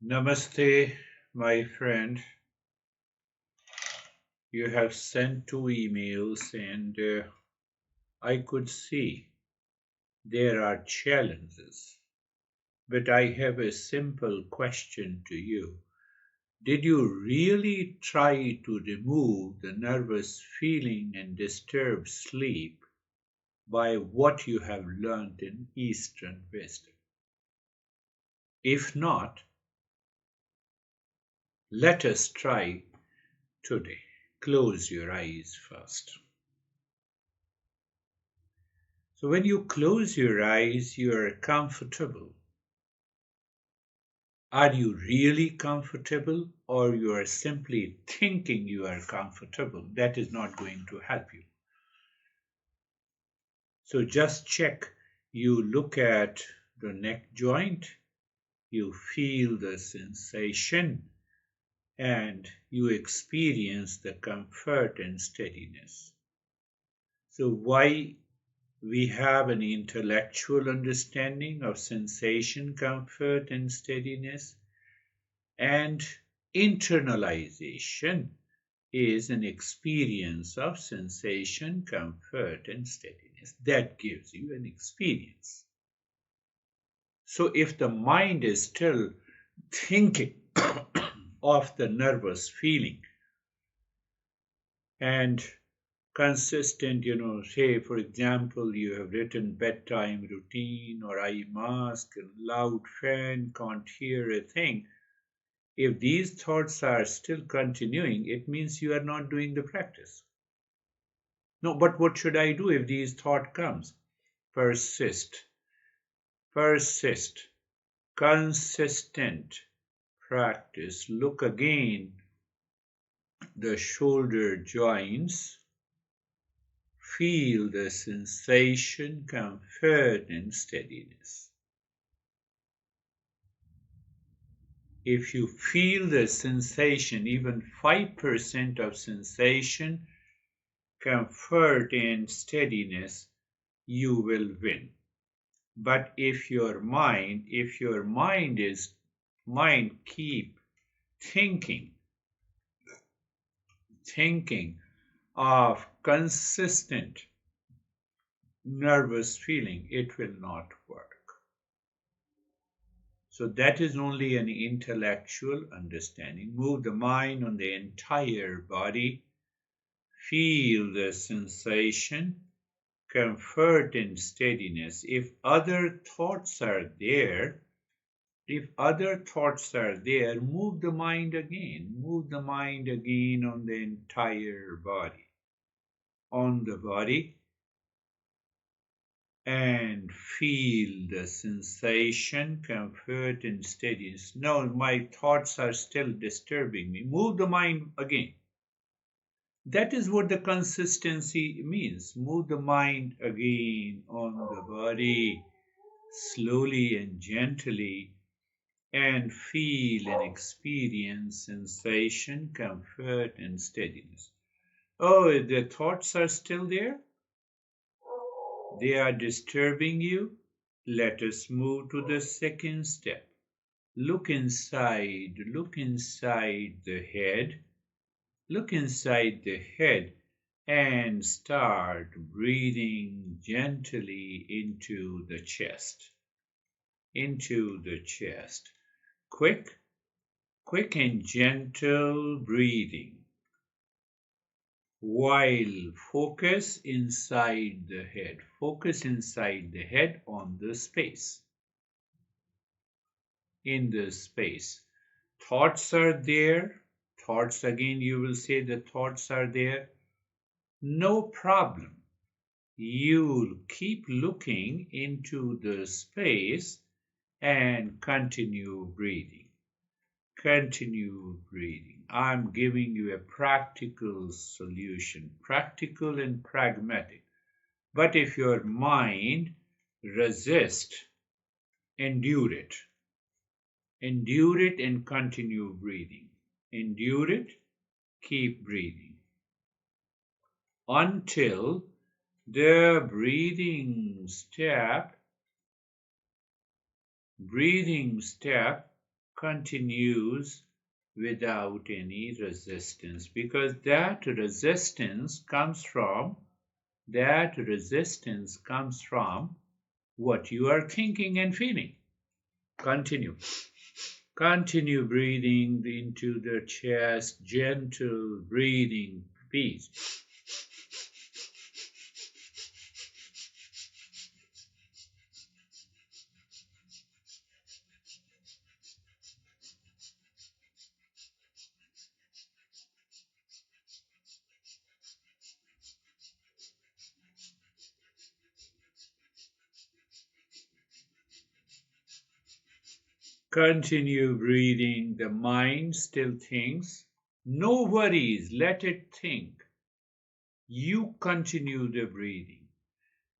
Namaste, my friend. You have sent two emails, and I could see there are challenges. But I have a simple question to you. Did you really try to remove the nervous feeling and disturb sleep by what you have learned in Eastern wisdom? If not, let us try today. Close your eyes first. So when you close your eyes, you are comfortable. Are you really comfortable, or you are simply thinking you are comfortable? That is not going to help you. So just check. You look at the neck joint, you feel the sensation, and you experience the comfort and steadiness. So why we have an intellectual understanding of sensation, comfort, and steadiness, and internalization is an experience of sensation, comfort, and steadiness. That gives you an experience. So if the mind is still thinking of the nervous feeling and consistent, say, for example, you have written bedtime routine or eye mask and loud fan, can't hear a thing. If these thoughts are still continuing, it means you are not doing the practice. No, but what should I do if these thought comes? Persist, persist, consistent practice. Look again, the shoulder joints. Feel the sensation, comfort, and steadiness. If you feel the sensation, even 5% of sensation, comfort, and steadiness, you will win. But if your mind keep thinking, thinking of consistent nervous feeling, it will not work. So that is only an intellectual understanding. Move the mind on the entire body. Feel the sensation, comfort, and steadiness. If other thoughts are there, move the mind again. Move the mind again on the entire body. On the body, and feel the sensation, comfort, and steadiness. No, my thoughts are still disturbing me. Move the mind again. That is what the consistency means. Move the mind again on the body, slowly and gently, and feel and experience sensation, comfort, and steadiness. Oh, the thoughts are still there? They are disturbing you? Let us move to the second step. Look inside the head. Look inside the head and start breathing gently into the chest. Into the chest. Quick and gentle breathing. While focus inside the head. Focus inside the head on the space. In the space. Thoughts are there. Thoughts, again, you will say the thoughts are there. No problem. You'll keep looking into the space and continue breathing. Continue breathing. I'm giving you a practical solution, practical and pragmatic. But if your mind resists, endure it. Endure it and continue breathing. Endure it, keep breathing. Until the breathing step continues without any resistance, because that resistance comes from what you are thinking and feeling. Continue. Continue breathing into the chest, gentle breathing, please. Continue breathing. The mind still thinks. No worries, let it think. You continue the breathing.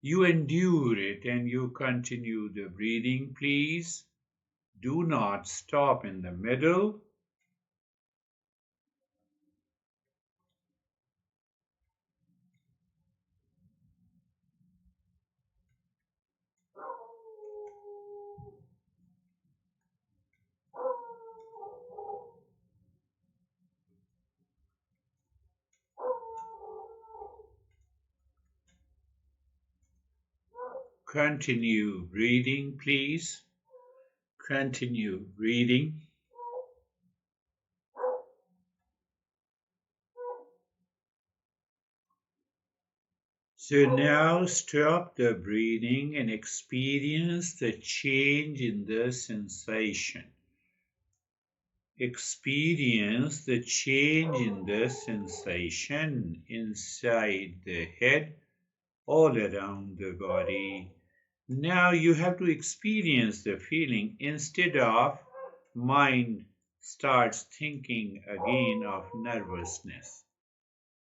You endure it and you continue the breathing, please. Do not stop in the middle. Continue breathing, please. Continue breathing. So now stop the breathing and experience the change in the sensation. Experience the change in the sensation inside the head, all around the body. Now you have to experience the feeling instead of mind starts thinking again of nervousness.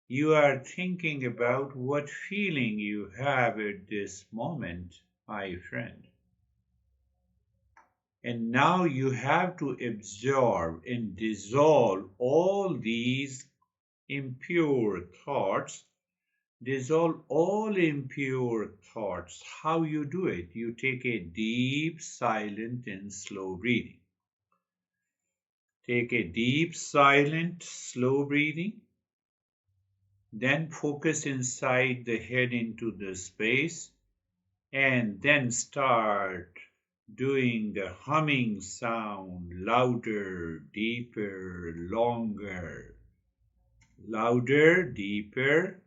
You are thinking about what feeling you have at this moment, my friend. And now you have to absorb and dissolve all these impure thoughts. Dissolve all impure thoughts. How you do it? You take a deep, silent, and slow breathing. Take a deep, silent, slow breathing. Then focus inside the head into the space. And then start doing the humming sound, louder, deeper, longer, louder, deeper,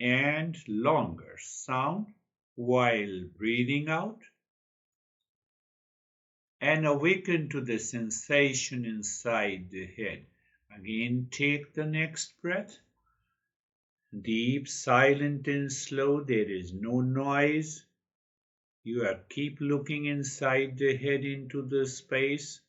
and longer sound while breathing out, and awaken to the sensation inside the head. Again, take the next breath. Deep, silent, and slow. There is no noise. You are keep looking inside the head into the space.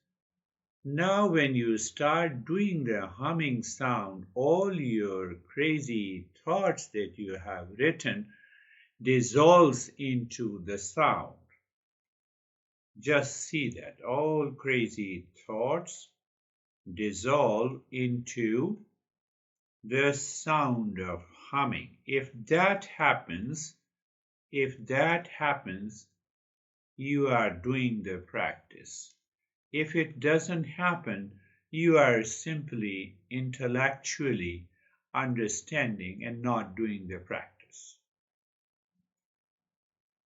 Now when you start doing the humming sound, all your crazy thoughts that you have written dissolves into the sound. Just see that all crazy thoughts dissolve into the sound of humming. If that happens, you are doing the practice. If it doesn't happen, you are simply intellectually understanding and not doing the practice.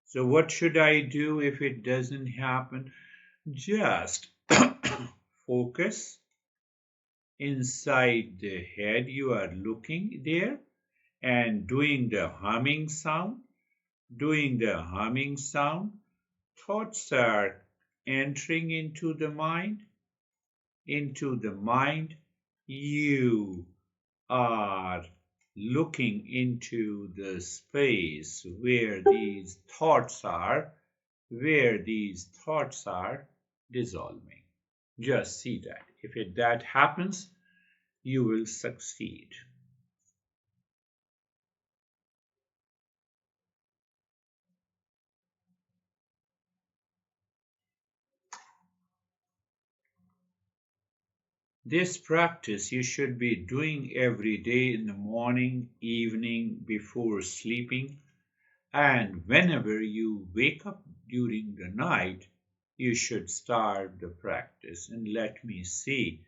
So what should I do if it doesn't happen? Just focus inside the head. You are looking there and doing the humming sound. Doing the humming sound. Thoughts are entering into the mind. Into the mind. You are looking into the space where these thoughts are, dissolving. Just see that. If that happens, you will succeed. This practice you should be doing every day in the morning, evening, before sleeping, and whenever you wake up during the night, you should start the practice and let me see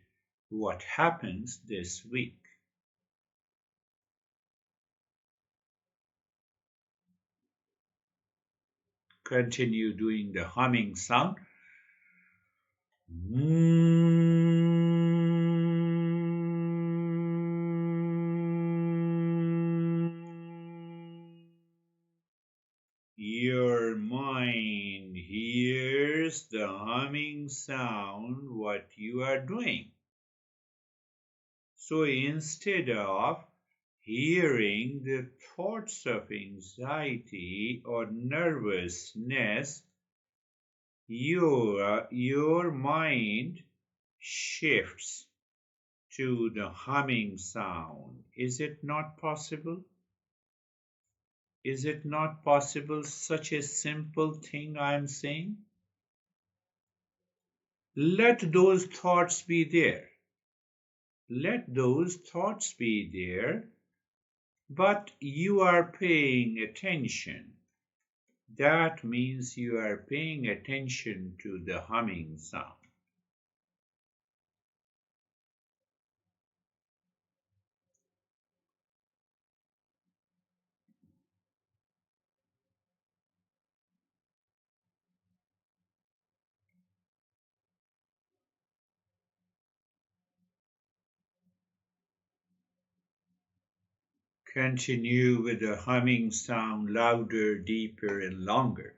what happens this week. Continue doing the humming sound. Your mind hears the humming sound, what you are doing. So instead of hearing the thoughts of anxiety or nervousness, your mind shifts to the humming sound. Is it not possible? Is it not possible, such a simple thing I am saying? Let those thoughts be there. Let those thoughts be there, but you are paying attention. That means you are paying attention to the humming sound. Continue with the humming sound louder, deeper, and longer.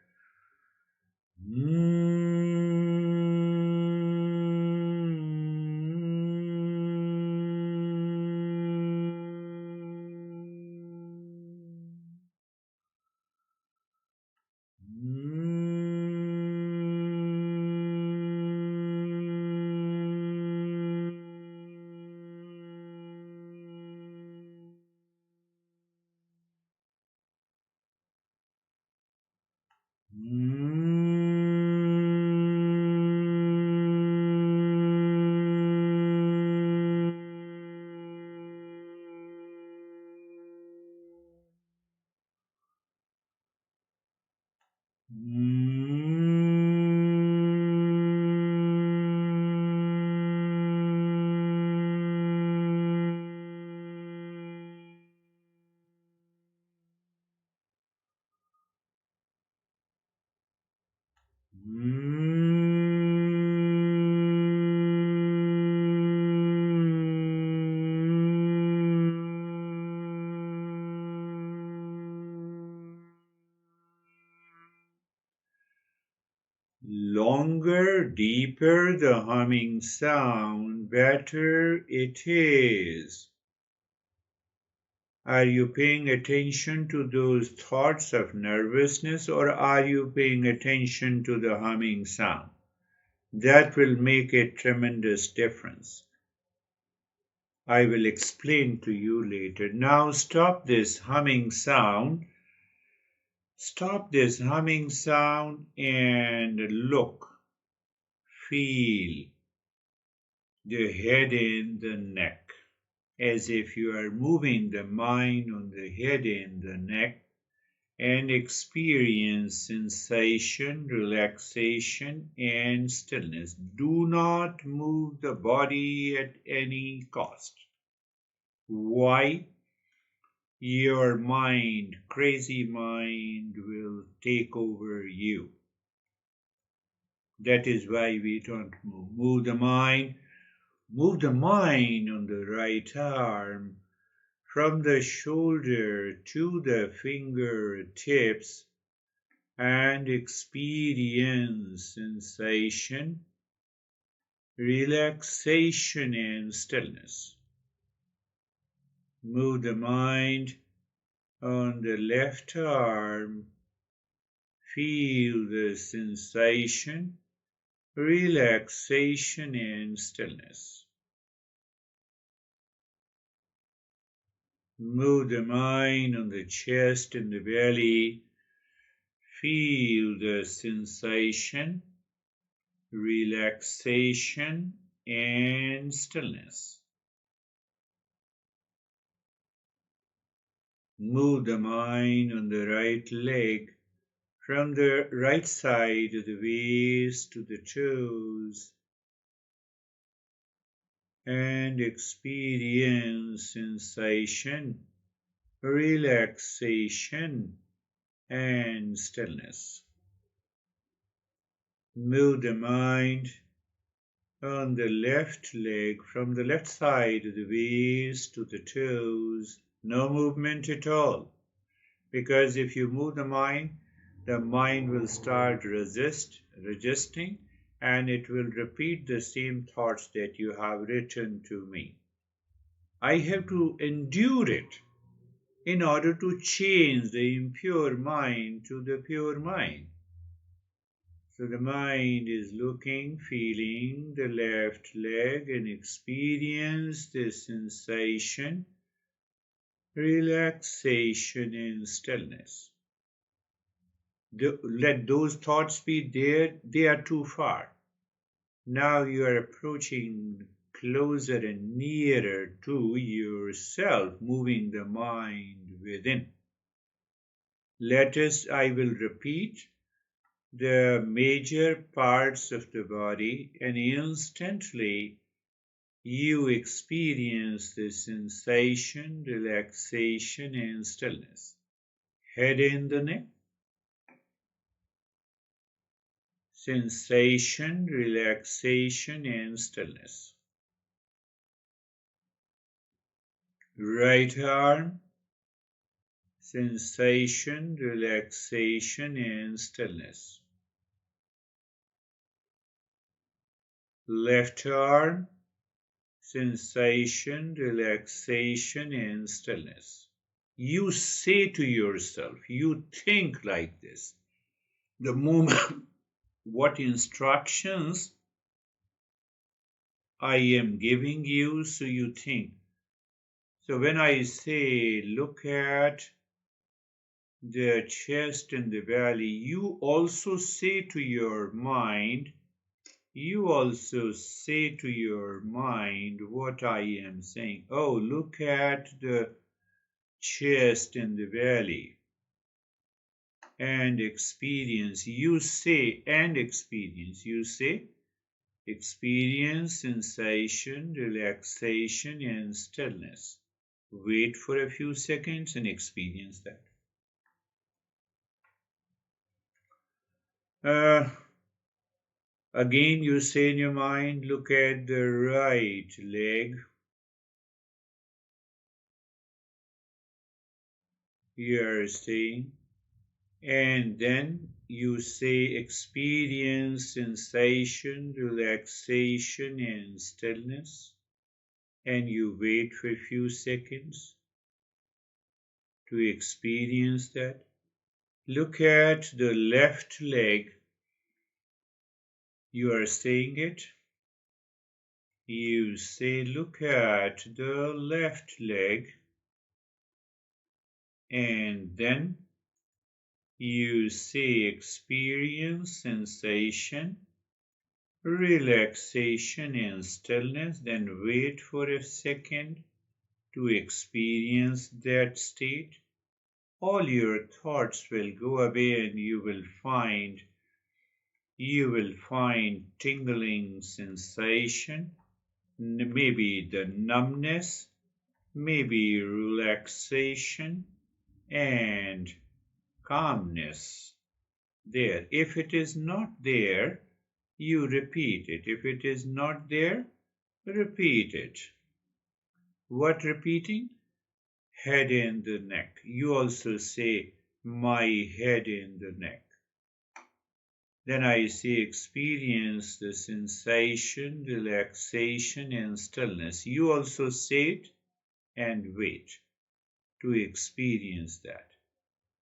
Longer, deeper the humming sound, better it is. Are you paying attention to those thoughts of nervousness, or are you paying attention to the humming sound? That will make a tremendous difference. I will explain to you later. Now stop this humming sound. Stop this humming sound and look, feel the head and the neck, as if you are moving the mind on the head and the neck, and experience sensation, relaxation, and stillness. Do not move the body at any cost. Why? Your mind, crazy mind, will take over you. That is why we don't move. Move the mind. Move the mind on the right arm from the shoulder to the fingertips and experience sensation, relaxation, and stillness. Move the mind on the left arm. Feel the sensation, relaxation, and stillness. Move the mind on the chest and the belly. Feel the sensation, relaxation, and stillness. Move the mind on the right leg From the right side of the waist to the toes, and experience sensation, relaxation, and stillness. Move the mind on the left leg from the left side of the waist to the toes. No movement at all. Because if you move the mind will start resisting, and it will repeat the same thoughts that you have written to me. I have to endure it in order to change the impure mind to the pure mind. So the mind is looking, feeling the left leg and experience the sensation, relaxation and stillness. Let those thoughts be there, they are too far. Now you are approaching closer and nearer to yourself, moving the mind within. I will repeat the major parts of the body, and instantly you experience the sensation, relaxation, and stillness. Head and the neck, sensation, relaxation, and stillness. Right arm, sensation, relaxation, and stillness. Left arm, sensation, relaxation, and stillness. You say to yourself, you think like this. The moment, what instructions I am giving you, so you think. So when I say, look at the chest and the belly, you also say to your mind, what I am saying. Oh, look at the chest and the belly and experience. You say experience sensation, relaxation, and stillness. Wait for a few seconds and experience that. Again, you say in your mind, look at the right leg. You are saying, and then you say experience sensation, relaxation, and stillness, and you wait for a few seconds to experience that. Look at the left leg. You are saying it. You say, look at the left leg, and then you say experience sensation, relaxation, and stillness. Then wait for a second to experience that state. All your thoughts will go away and you will find tingling sensation, maybe the numbness, maybe relaxation and calmness there. If it is not there, you repeat it. If it is not there, repeat it. What repeating? Head and the neck. You also say, my head and the neck. Then I say, experience the sensation, relaxation, and stillness. You also say it and wait to experience that.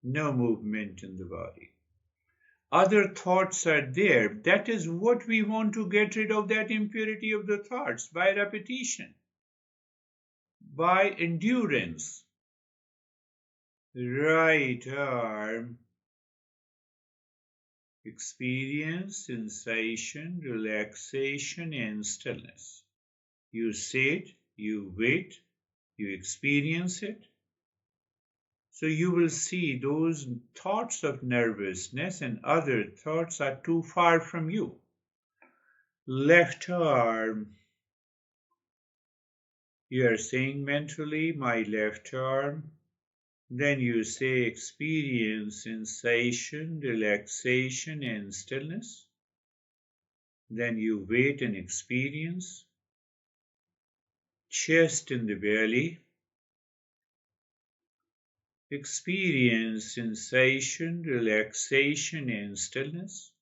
No movement in the body. Other thoughts are there. That is what we want to get rid of, that impurity of the thoughts, by repetition, by endurance. Right arm, experience sensation, relaxation, and stillness. You say it, you wait, you experience it. So you will see those thoughts of nervousness and other thoughts are too far from you. Left arm, you are saying mentally, my left arm. Then you say experience sensation, relaxation, and stillness. Then you wait and experience. Chest in the belly. Experience sensation, relaxation, and stillness.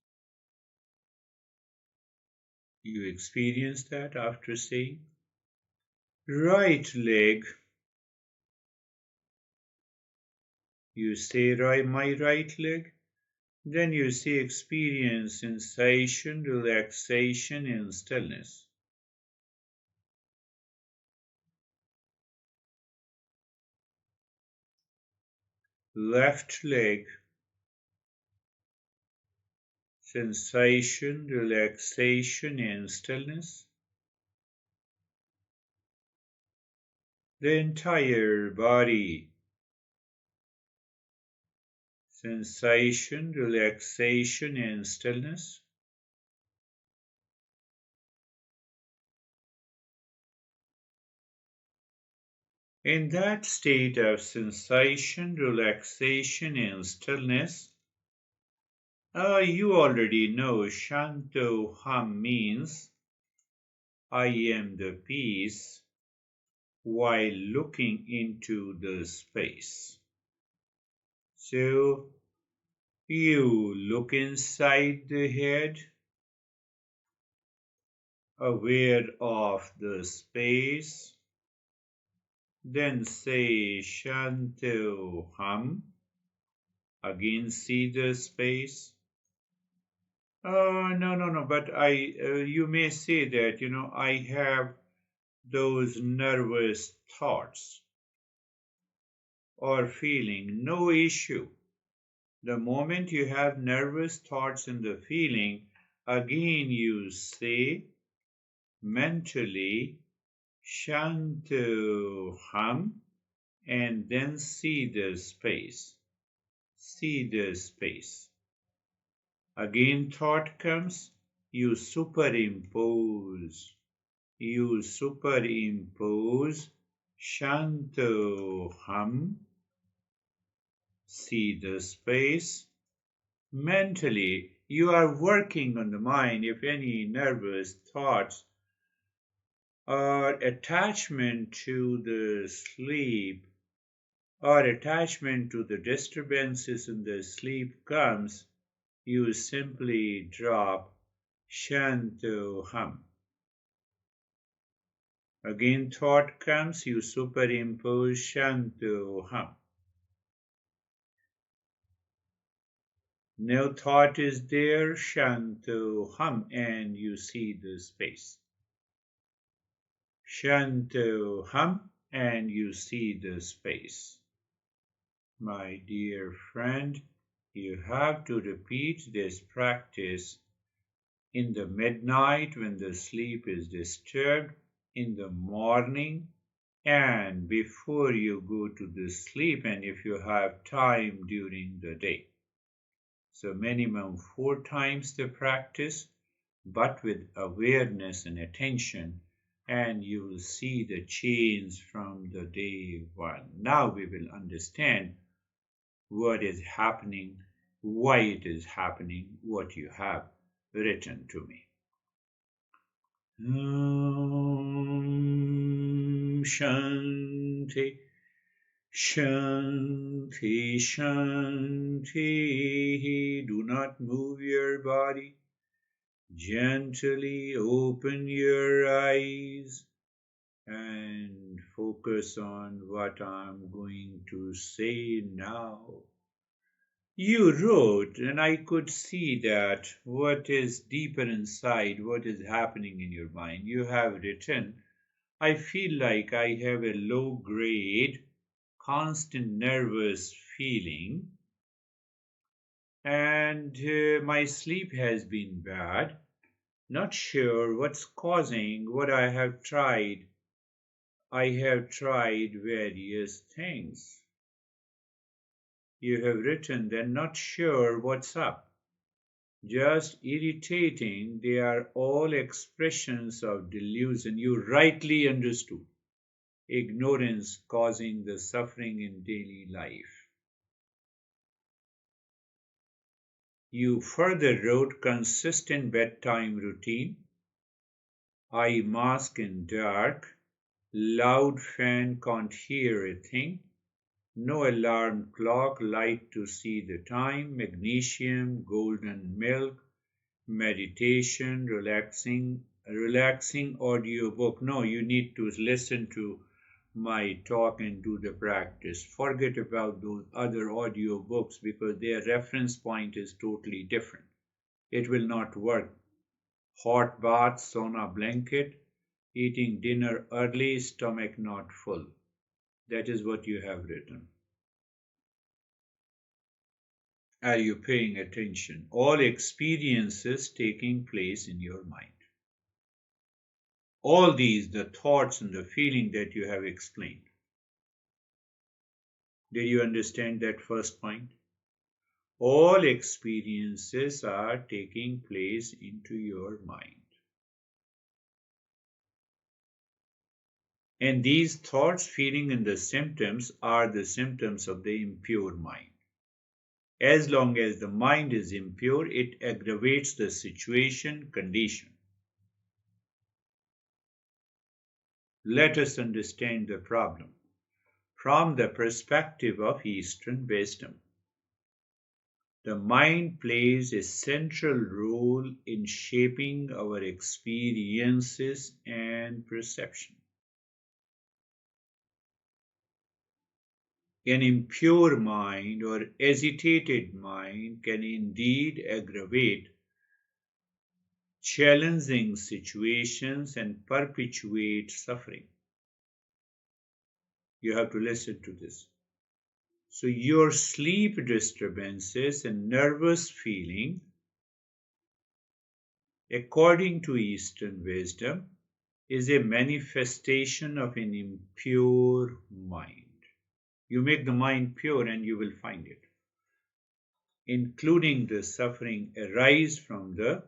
You experience that after saying. Right leg. You say my right leg. Then you say experience sensation, relaxation, and stillness. Left leg. Sensation, relaxation, and stillness. The entire body. Sensation, relaxation, and stillness. In that state of sensation, relaxation, and stillness, you already know Shanto Ham means I am the peace while looking into the space. So you look inside the head, aware of the space, then say Shanto Ham, again see the space. No, but you may say that, I have those nervous thoughts or feeling, no issue. The moment you have nervous thoughts and the feeling, again you say mentally Shanto Ham and then see the space. See the space. Again thought comes, you superimpose. You superimpose Shanto Ham. See the space. Mentally, you are working on the mind if any nervous thoughts or attachment to the sleep or attachment to the disturbances in the sleep comes, you simply drop Shanto Ham. Again thought comes, you superimpose Shanto Ham. No thought is there, Shanto Ham, and you see the space. Shanto Ham, and you see the space. My dear friend, you have to repeat this practice in the midnight when the sleep is disturbed, in the morning, and before you go to the sleep, and if you have time during the day. So minimum 4 times the practice, but with awareness and attention, and you will see the change from the day one. Now we will understand what is happening, why it is happening, what you have written to me. Shanti, Shanti, Shanti. Do not move your body. Gently open your eyes and focus on what I'm going to say now. You wrote, and I could see that what is deeper inside, what is happening in your mind. You have written, I feel like I have a low grade, constant nervous feeling, and my sleep has been bad. Not sure what's causing what I have tried. I have tried various things. You have written, they're not sure what's up. Just irritating, they are all expressions of delusion. You rightly understood. Ignorance causing the suffering in daily life. You further wrote consistent bedtime routine, eye mask in dark, loud fan can't hear a thing, no alarm clock, light to see the time, magnesium, golden milk, meditation, relaxing audiobook. No, you need to listen to my talk and do the practice. Forget about those other audio books because their reference point is totally different. It will not work. Hot bath, sauna blanket, eating dinner early, stomach not full. That is what you have written. Are you paying attention? All experiences taking place in your mind. All these, the thoughts and the feeling that you have explained. Did you understand that first point? All experiences are taking place into your mind. And these thoughts, feeling, and the symptoms are the symptoms of the impure mind. As long as the mind is impure, it aggravates the situation, condition. Let us understand the problem from the perspective of Eastern wisdom. The mind plays a central role in shaping our experiences and perception. An impure mind or agitated mind can indeed aggravate challenging situations and perpetuate suffering. You have to listen to this. So your sleep disturbances and nervous feeling, according to Eastern wisdom, is a manifestation of an impure mind. You make the mind pure and you will find it, including the suffering arise from the.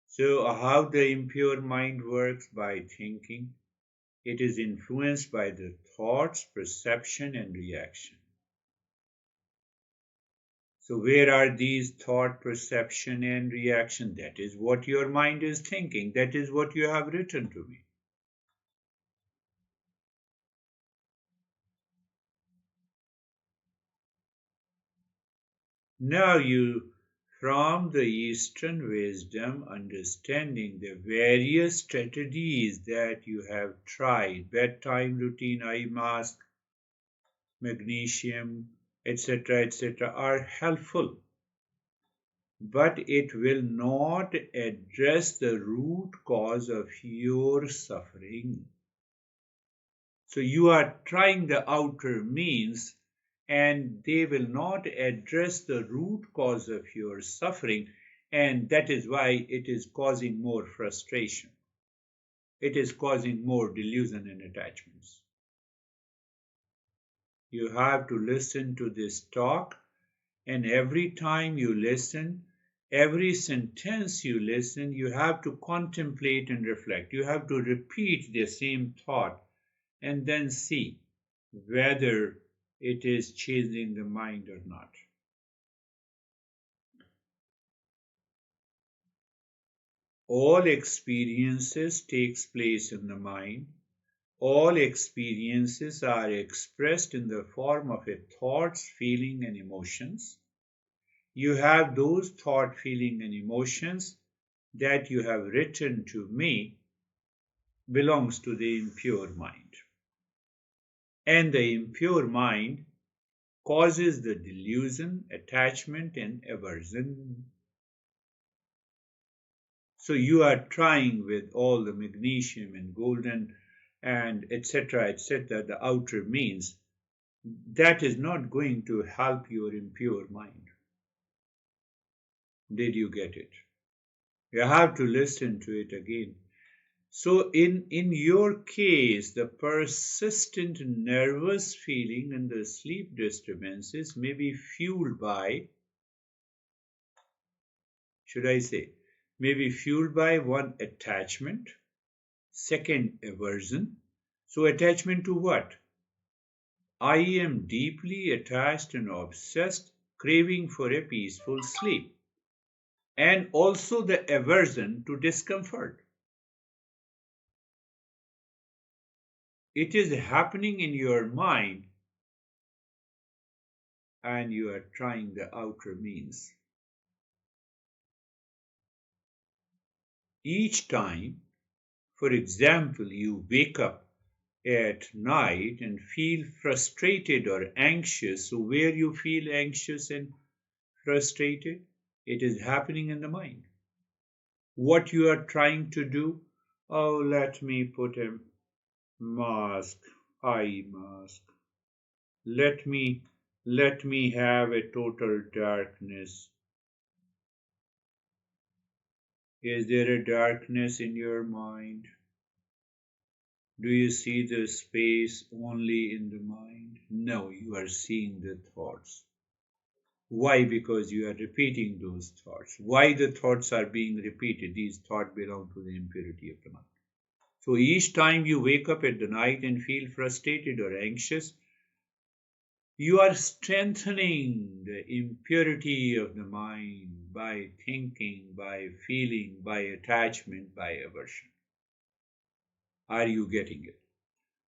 So how the impure mind works? By thinking. It is influenced by the thoughts, perception, and reaction. So where are these thought, perception, and reaction? That is what your mind is thinking. That is what you have written to me. Now you, from the Eastern wisdom, understanding the various strategies that you have tried, bedtime routine, eye mask, magnesium, etc., are helpful. But it will not address the root cause of your suffering. So you are trying the outer means and they will not address the root cause of your suffering, and that is why it is causing more frustration. It is causing more delusion and attachments. You have to listen to this talk, and every time you listen, every sentence you listen, you have to contemplate and reflect. You have to repeat the same thought and then see whether it is changing the mind or not. All experiences takes place in the mind. All experiences are expressed in the form of a thoughts, feeling, and emotions. You have those thought, feeling, and emotions that you have written to me belongs to the impure mind. And the impure mind causes the delusion, attachment, and aversion. So you are trying with all the magnesium and golden and etc., the outer means. That is not going to help your impure mind. Did you get it? You have to listen to it again. So in your case, the persistent nervous feeling and the sleep disturbances may be fueled by, should I say, may be fueled by one, attachment, second, aversion. So attachment to what? I am deeply attached and obsessed, craving for a peaceful sleep. And also the aversion to discomfort. It is happening in your mind and you are trying the outer means. Each time, for example, you wake up at night and feel frustrated or anxious, so where you feel anxious and frustrated, it is happening in the mind. What you are trying to do, oh, let me put a mask, eye mask. Let me have a total darkness. Is there a darkness in your mind? Do you see the space only in the mind? No, you are seeing the thoughts. Why? Because you are repeating those thoughts. Why the thoughts are being repeated? These thoughts belong to the impurity of the mind. So each time you wake up at the night and feel frustrated or anxious, you are strengthening the impurity of the mind by thinking, by feeling, by attachment, by aversion. Are you getting it?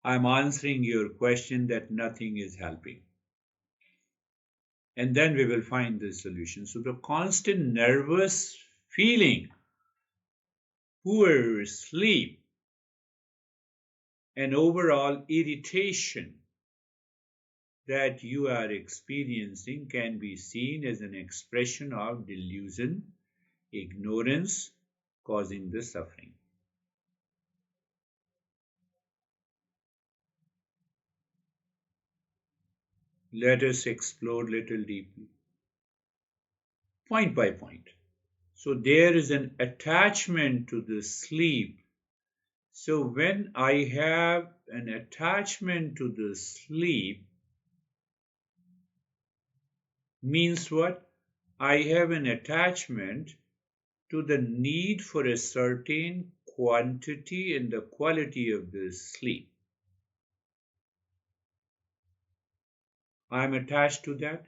I'm answering your question that nothing is helping. And then we will find the solution. So the constant nervous feeling, poor sleep, and overall irritation that you are experiencing can be seen as an expression of delusion, ignorance, causing the suffering. Let us explore little deeply, point by point. So there is an attachment to the sleep. So when I have an attachment to the sleep, means what? I have an attachment to the need for a certain quantity and the quality of the sleep. I am attached to that.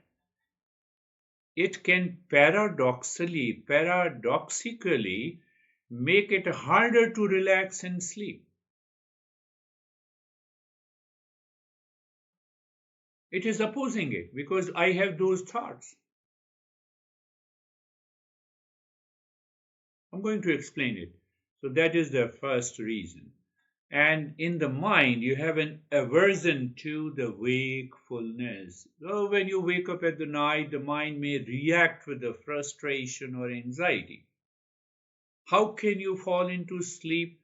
It can paradoxically make it harder to relax and sleep. It is opposing it because I have those thoughts. I'm going to explain it. So that is the first reason. And in the mind, you have an aversion to the wakefulness. So when you wake up at the night, the mind may react with the frustration or anxiety. How can you fall into sleep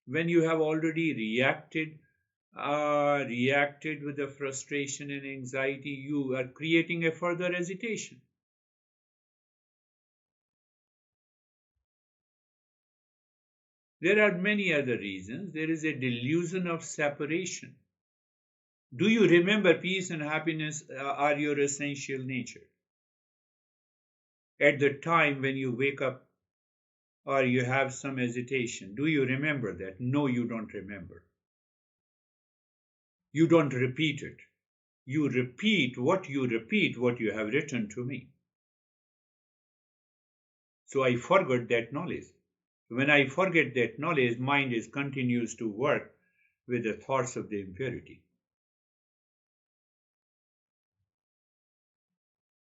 when you have already reacted with the frustration and anxiety? You are creating a further hesitation. There are many other reasons. There is a delusion of separation. Do you remember peace and happiness are your essential nature? At the time when you wake up or you have some hesitation, do you remember that? No, you don't remember. You don't repeat it. You repeat what you have written to me. So I forgot that knowledge. When I forget that knowledge, mind continues to work with the thoughts of the impurity.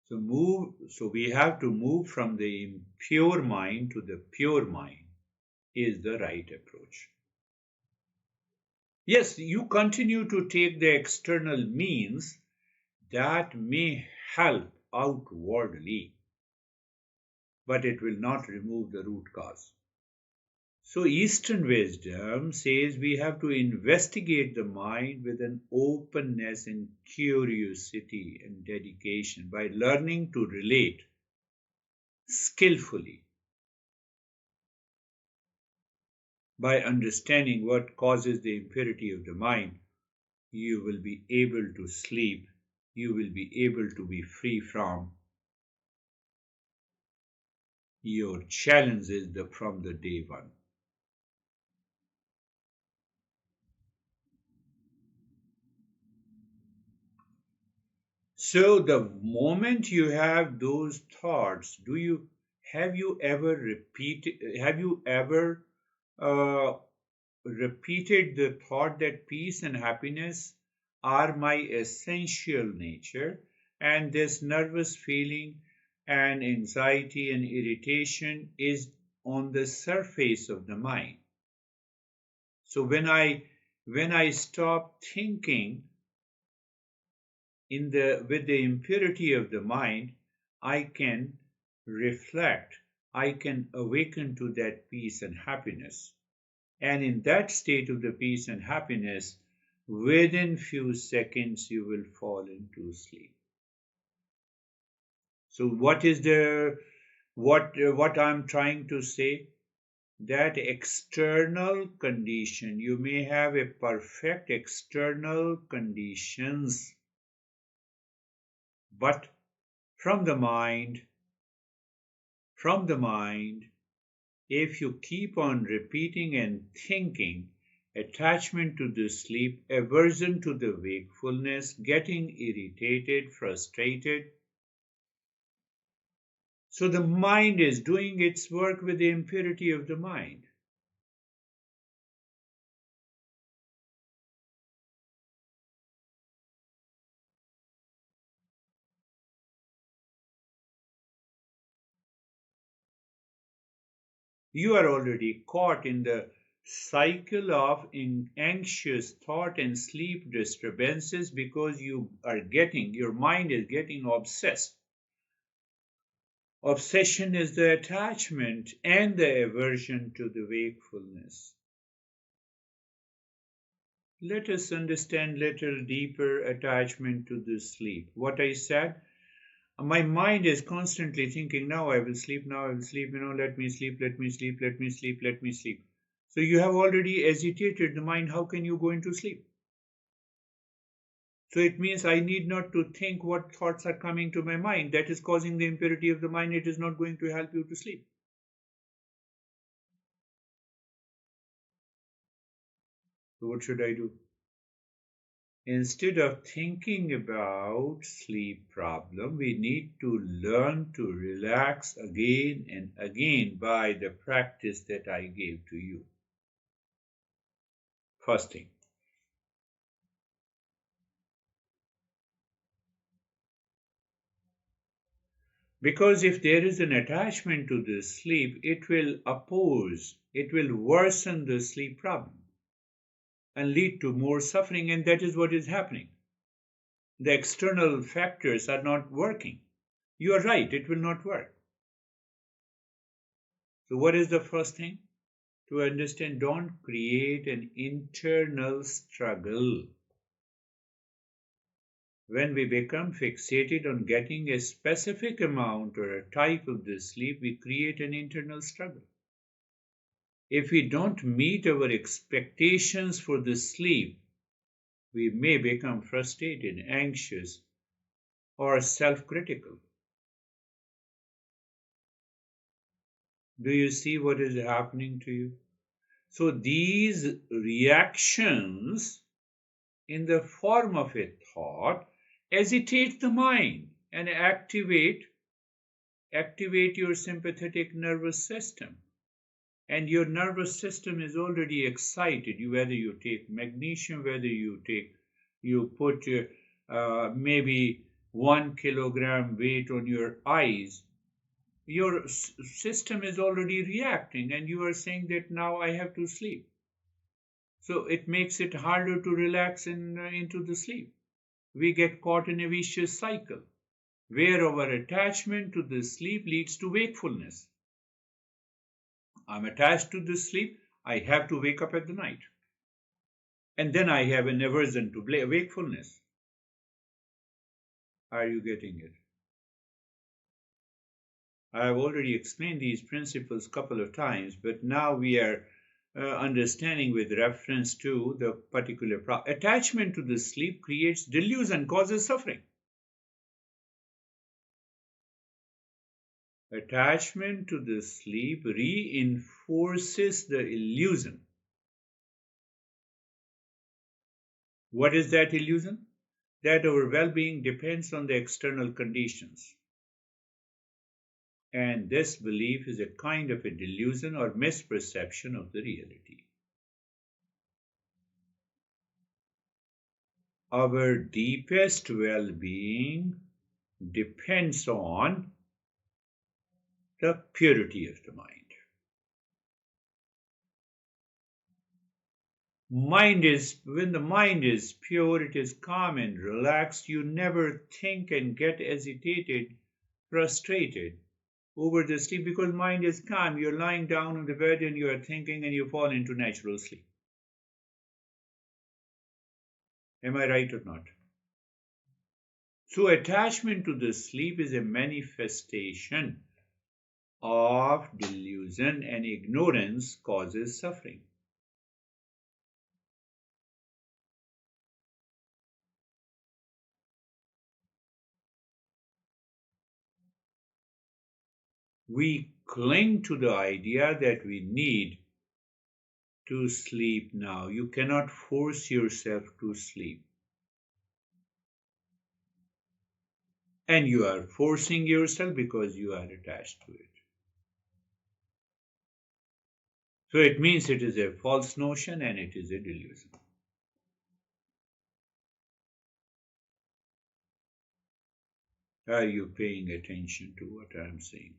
So we have to move from the impure mind to the pure mind is the right approach. Yes, you continue to take the external means that may help outwardly, but it will not remove the root cause. So Eastern wisdom says we have to investigate the mind with an openness and curiosity and dedication by learning to relate skillfully By understanding what causes the impurity of the mind, you will be able to sleep. You will be able to be free from your challenges from the day one. So the moment you have those thoughts, have you ever uh, repeated the thought that peace and happiness are my essential nature, and this nervous feeling and anxiety and irritation is on the surface of the mind. So when I stop thinking with the impurity of the mind, I can reflect, I can awaken to that peace and happiness. And in that state of the peace and happiness, within few seconds you will fall into sleep. So what I'm trying to say, that external condition, you may have a perfect external conditions, but from the mind, from the mind, if you keep on repeating and thinking, attachment to the sleep, aversion to the wakefulness, getting irritated, frustrated. So the mind is doing its work with the impurity of the mind. You are already caught in the cycle of anxious thought and sleep disturbances because your mind is getting obsessed. Obsession is the attachment and the aversion to the wakefulness. Let us understand little deeper attachment to the sleep. What I said, my mind is constantly thinking, now I will sleep, now I will sleep, let me sleep, let me sleep, let me sleep, let me sleep. So you have already agitated the mind. How can you go into sleep? So it means I need not to think what thoughts are coming to my mind. That is causing the impurity of the mind. It is not going to help you to sleep. So what should I do? Instead of thinking about sleep problem, we need to learn to relax again and again by the practice that I gave to you. First thing. Because if there is an attachment to the sleep, it will worsen the sleep problem and lead to more suffering, and that is what is happening. The external factors are not working. You are right, it will not work. So, what is the first thing? To understand, don't create an internal struggle. When we become fixated on getting a specific amount or a type of the sleep, we create an internal struggle. If we don't meet our expectations for the sleep, we may become frustrated, anxious, or self critical. Do you see what is happening to you? So, these reactions in the form of a thought agitate the mind and activate your sympathetic nervous system, and your nervous system is already excited. Whether you take magnesium, whether you put maybe 1 kilogram weight on your eyes, your system is already reacting, and you are saying that now I have to sleep. So it makes it harder to relax into the sleep. We get caught in a vicious cycle where our attachment to the sleep leads to wakefulness. I'm attached to the sleep, I have to wake up at the night. And then I have an aversion to wakefulness. Are you getting it? I have already explained these principles a couple of times, but now we are understanding with reference to the particular attachment to the sleep creates delusion, causes suffering. Attachment to the sleep reinforces the illusion. What is that illusion? That our well being depends on the external conditions. And this belief is a kind of a delusion or misperception of the reality. Our deepest well being depends on the purity of the mind. When the mind is pure, it is calm and relaxed. You never think and get agitated, frustrated over the sleep because mind is calm. You're lying down on the bed and you are thinking and you fall into natural sleep. Am I right or not? So attachment to the sleep is a manifestation of delusion, and ignorance causes suffering. We cling to the idea that we need to sleep now. You cannot force yourself to sleep. And you are forcing yourself because you are attached to it. So it means it is a false notion and it is a delusion. Are you paying attention to what I am saying?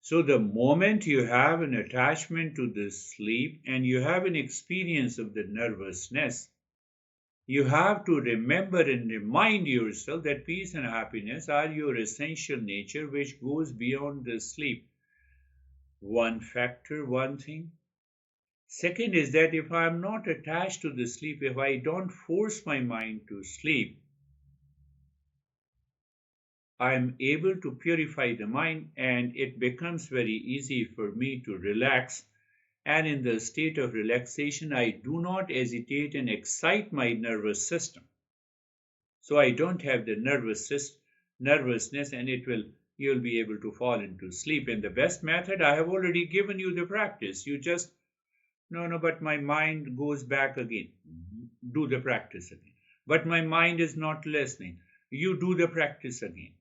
So the moment you have an attachment to the sleep and you have an experience of the nervousness, you have to remember and remind yourself that peace and happiness are your essential nature, which goes beyond the sleep. One factor, one thing. Second is that if I am not attached to the sleep, if I don't force my mind to sleep, I am able to purify the mind and it becomes very easy for me to relax. And in the state of relaxation, I do not hesitate and excite my nervous system. So I don't have the nervousness and you'll be able to fall into sleep. And the best method, I have already given you the practice. You just, no, but my mind goes back again. Do the practice again. But my mind is not listening. You do the practice again.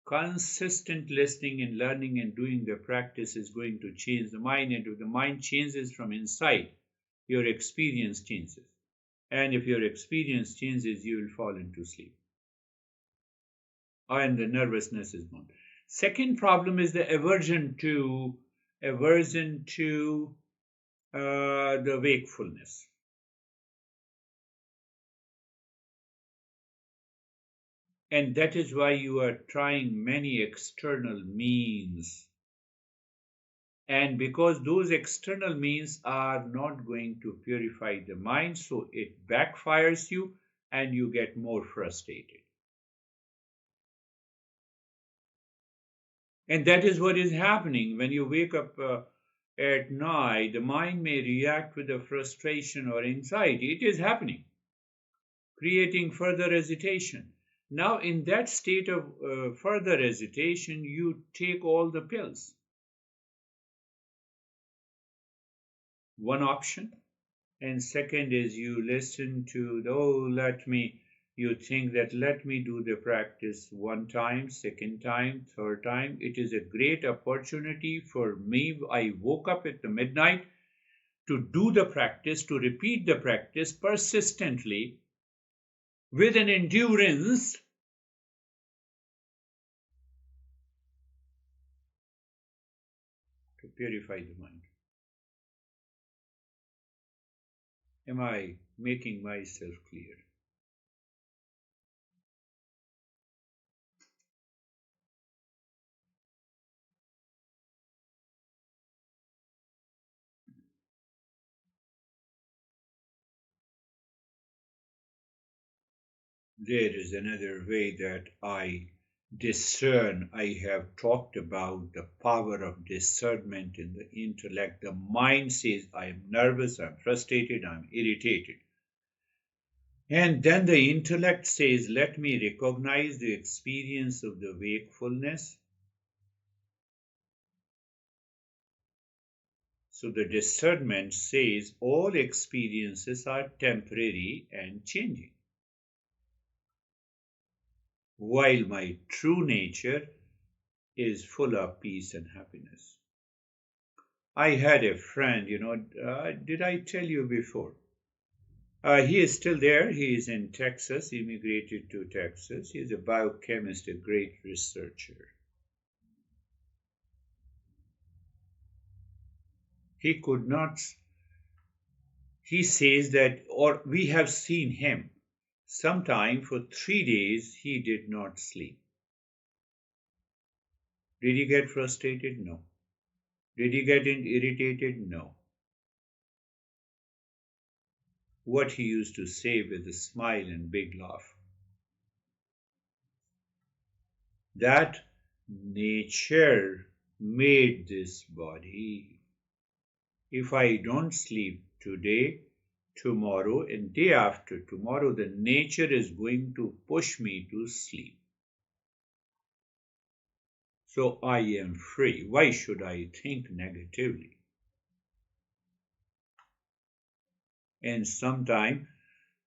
Consistent listening and learning and doing the practice is going to change the mind. And if the mind changes from inside, your experience changes. And if your experience changes, you will fall into sleep. And the nervousness is gone. Second problem is the aversion to the wakefulness. And that is why you are trying many external means. And because those external means are not going to purify the mind, so it backfires you and you get more frustrated. And that is what is happening when you wake up at night. The mind may react with a frustration or anxiety. It is happening, creating further agitation. Now, in that state of further agitation, you take all the pills. One option. And second is you listen to, you think that let me do the practice one time, second time, third time. It is a great opportunity for me. I woke up at the midnight to do the practice, to repeat the practice persistently with an endurance to purify the mind. Am I making myself clear? There is another way that I discern. I have talked about the power of discernment in the intellect. The mind says, I am nervous, I'm frustrated, I'm irritated. And then the intellect says, let me recognize the experience of the wakefulness. So the discernment says all experiences are temporary and changing, while my true nature is full of peace and happiness. I had a friend, did I tell you before? He is still there. He is in Texas, immigrated to Texas. He is a biochemist, a great researcher. He could not, he says that, or we have seen him, sometime for 3 days he did not sleep. Did he get frustrated? No. Did he get irritated? No. What he used to say with a smile and big laugh. That nature made this body. If I don't sleep today, tomorrow, and day after tomorrow, the nature is going to push me to sleep. So I am free. Why should I think negatively? And sometime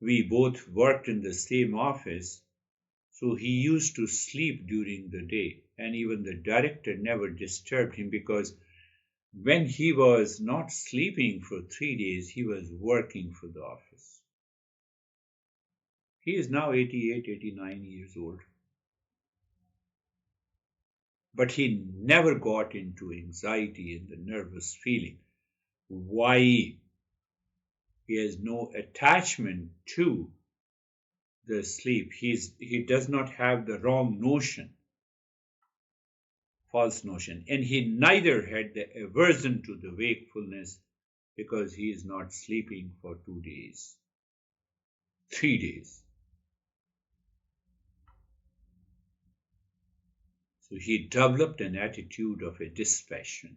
we both worked in the same office, so he used to sleep during the day, and even the director never disturbed him because when he was not sleeping for 3 days, he was working for the office. He is now 88, 89 years old. But he never got into anxiety and the nervous feeling. Why? He has no attachment to the sleep. He does not have the wrong notion, false notion. And he neither had the aversion to the wakefulness because he is not sleeping for 2 days, 3 days. So he developed an attitude of a dispassion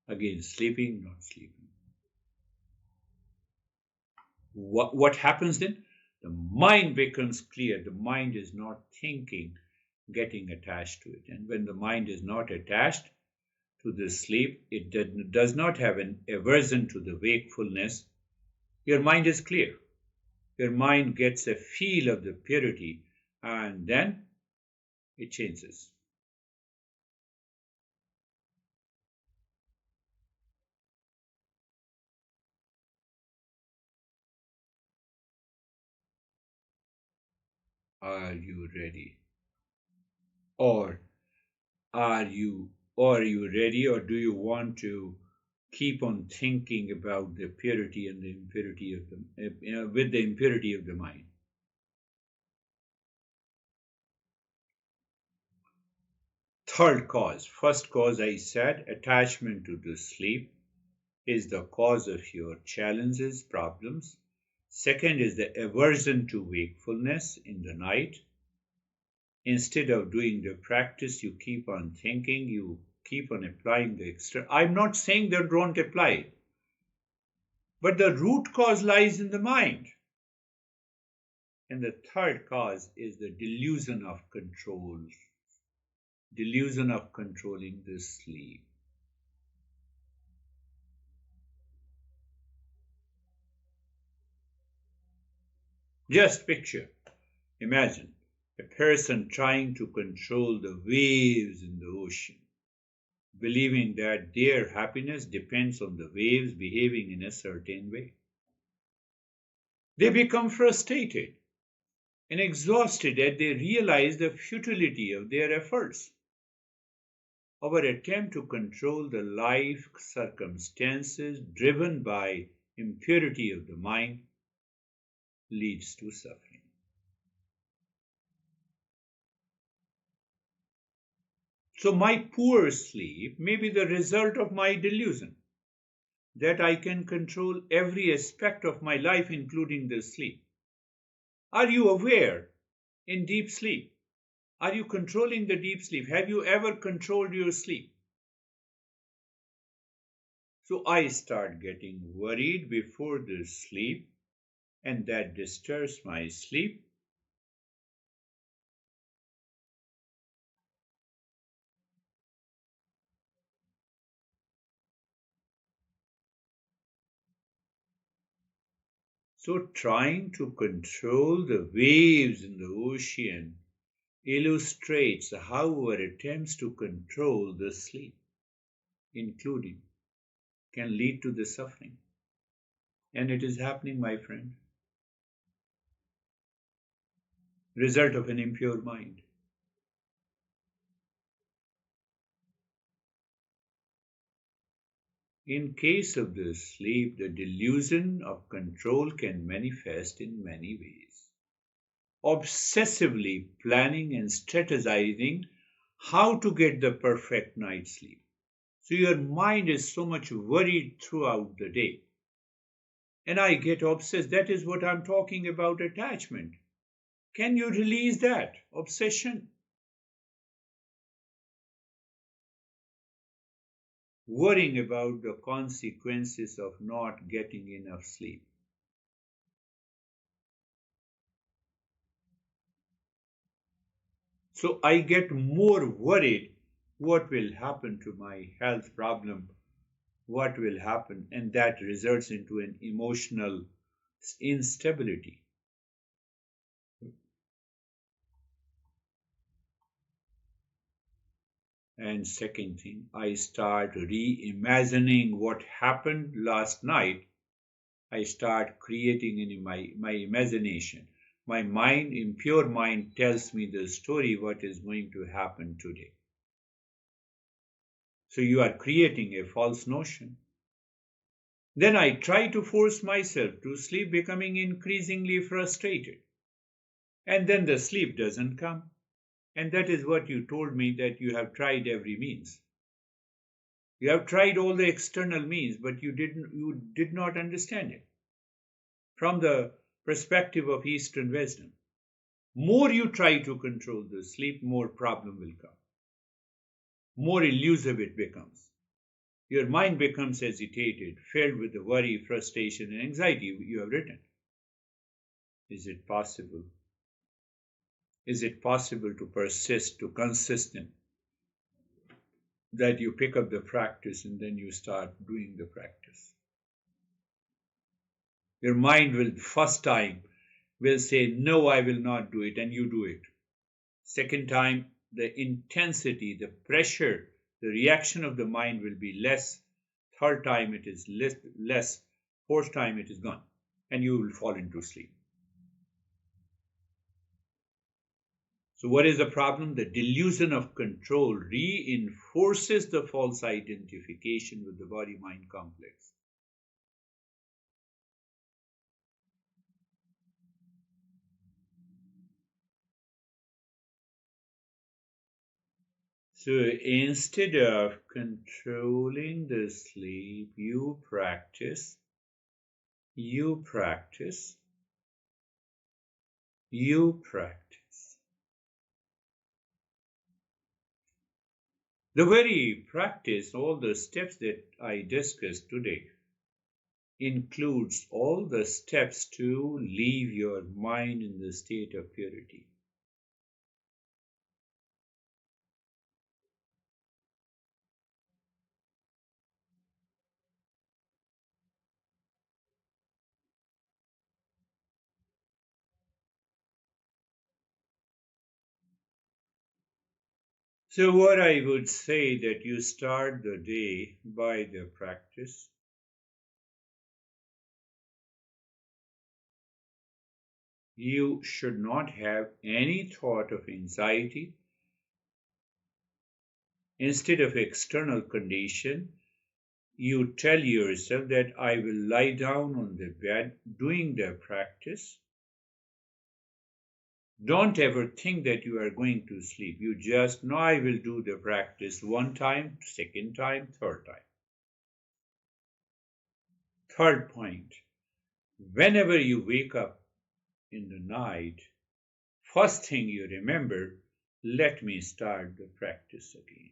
against sleeping, not sleeping. What happens then? The mind becomes clear. The mind is not thinking, getting attached to it. And when the mind is not attached to the sleep, it does not have an aversion to the wakefulness. Your mind is clear. Your mind gets a feel of the purity, and then it changes. Are you ready? Or are you ready, or do you want to keep on thinking about the purity and the impurity of the with the impurity of the mind? Third cause. First cause, I said, attachment to the sleep is the cause of your challenges, problems. Second is the aversion to wakefulness in the night. Instead of doing the practice, you keep on thinking, you keep on applying the extra. I'm not saying that don't apply it, but the root cause lies in the mind. And the third cause is the delusion of control, delusion of controlling the sleep. Just picture, imagine a person trying to control the waves in the ocean, believing that their happiness depends on the waves behaving in a certain way. They become frustrated and exhausted as they realize the futility of their efforts. Our attempt to control the life circumstances driven by impurity of the mind leads to suffering. So my poor sleep may be the result of my delusion that I can control every aspect of my life, including the sleep. Are you aware in deep sleep? Are you controlling the deep sleep? Have you ever controlled your sleep? So I start getting worried before the sleep, and that disturbs my sleep. So trying to control the waves in the ocean illustrates how our attempts to control the sleep, including, can lead to the suffering. And it is happening, my friend. Result of an impure mind. In case of the sleep, the delusion of control can manifest in many ways. Obsessively planning and strategizing how to get the perfect night's sleep. So your mind is so much worried throughout the day. And I get obsessed. That is what I'm talking about, attachment. Can you release that obsession? Worrying about the consequences of not getting enough sleep. So I get more worried what will happen to my health problem, what will happen, and that results into an emotional instability. And second thing, I start reimagining what happened last night. I start creating in my imagination. My mind, impure mind, tells me the story what is going to happen today. So you are creating a false notion. Then I try to force myself to sleep, becoming increasingly frustrated. And then the sleep doesn't come. And that is what you told me, that you have tried every means. You have tried all the external means, but you did not understand it. From the perspective of Eastern wisdom, more you try to control the sleep, more problem will come. More elusive it becomes. Your mind becomes agitated, filled with the worry, frustration, and anxiety you have written. Is it possible? Is it possible to persist, to consistent, that you pick up the practice and then you start doing the practice? Your mind will, first time, will say, no, I will not do it, and you do it. Second time, the intensity, the pressure, the reaction of the mind will be less. Third time, it is less. Fourth time, it is gone, and you will fall into sleep. So, what is the problem? The delusion of control reinforces the false identification with the body mind complex. So, instead of controlling the sleep, you practice, you practice. The very practice, all the steps that I discussed today, includes all the steps to leave your mind in the state of purity. So, what I would say, that you start the day by the practice. You should not have any thought of anxiety. Instead of external condition, you tell yourself that I will lie down on the bed doing the practice. Don't ever think that you are going to sleep. You just know I will do the practice one time, second time, third time. Third point, whenever you wake up in the night, first thing you remember, let me start the practice again.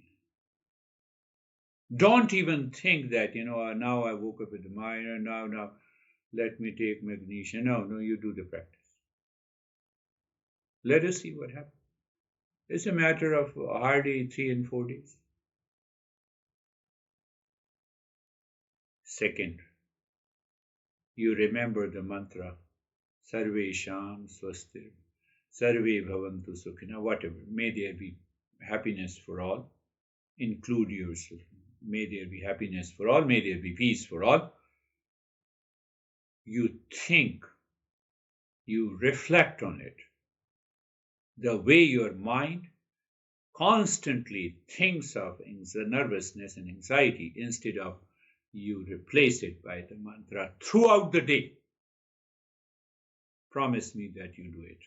Don't even think that, now I woke up with the mind, and now, let me take magnesium. No, you do the practice. Let us see what happens. It's a matter of hardly 3 and 4 days. Second, you remember the mantra, Sarvesham Swastir, Sarve Bhavantu Sukhina, whatever. May there be happiness for all. Include yourself. May there be happiness for all. May there be peace for all. You think, you reflect on it. The way your mind constantly thinks of nervousness and anxiety, instead of you replace it by the mantra throughout the day. Promise me that you do it.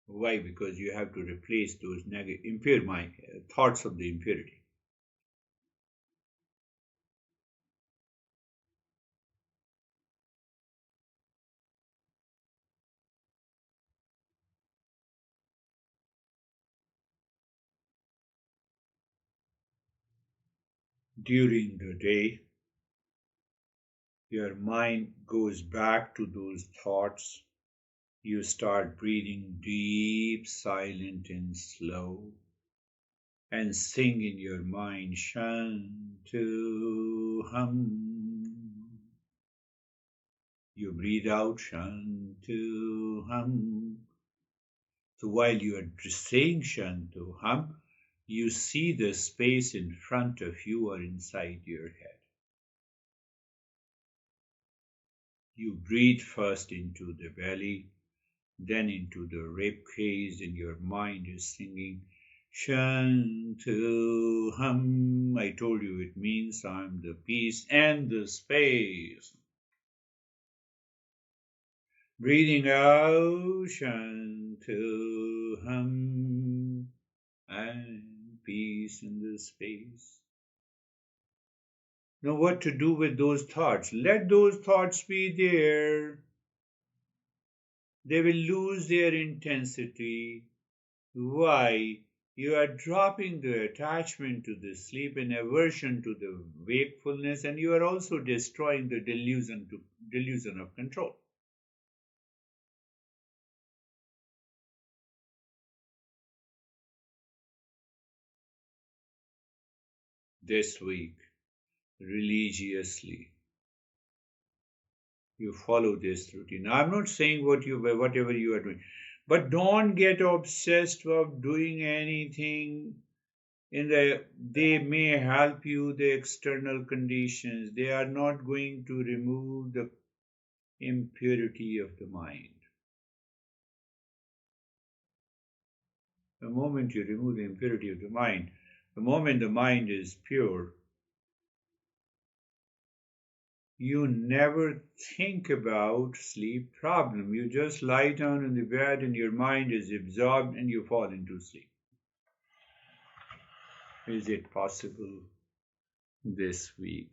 Why? Because you have to replace those negative, thoughts of the impurity. During the day, your mind goes back to those thoughts. You start breathing deep, silent, and slow, and sing in your mind, Shantu Ham. You breathe out, Shantu Ham. So while you are saying Shantu Ham, you see the space in front of you or inside your head. You breathe first into the belly, then into the rib cage, and your mind is singing Shantu Ham. I told you it means I'm the peace and the space. Breathing out, Shantu Ham, and peace in the space. Now, what to do with those thoughts? Let those thoughts be there. They will lose their intensity. Why? You are dropping the attachment to the sleep and aversion to the wakefulness, and you are also destroying the delusion of control. This week, religiously, you follow this routine. I'm not saying whatever you are doing, but don't get obsessed of doing anything they may help you, the external conditions. They are not going to remove the impurity of the mind. The moment you remove the impurity of the mind, the moment the mind is pure, you never think about sleep problem. You just lie down in the bed and your mind is absorbed and you fall into sleep. Is it possible this week?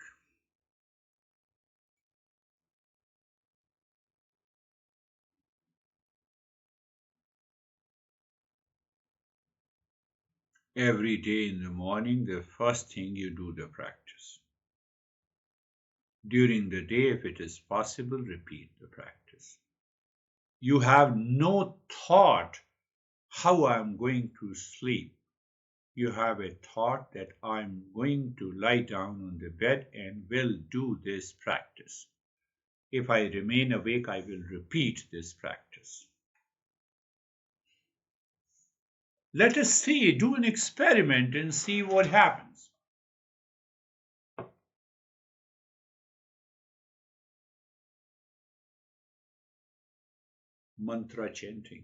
Every day in the morning, the first thing you do the practice. During the day, if it is possible, repeat the practice. You have no thought how I'm going to sleep. You have a thought that I'm going to lie down on the bed and will do this practice. If I remain awake, I will repeat this practice. Let us see, do an experiment and see what happens. Mantra chanting.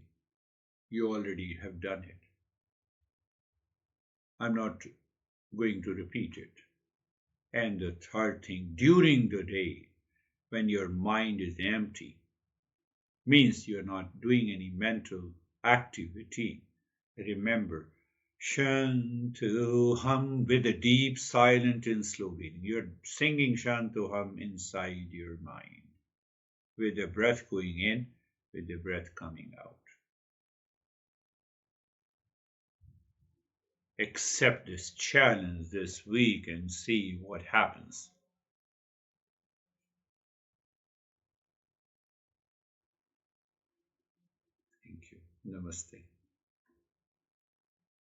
You already have done it. I'm not going to repeat it. And the third thing, during the day, when your mind is empty, means you're not doing any mental activity, remember, Shantu hum with a deep, silent, and slow breathing. You're singing Shantu hum inside your mind with the breath going in, with the breath coming out. Accept this challenge this week and see what happens. Thank you. Namaste.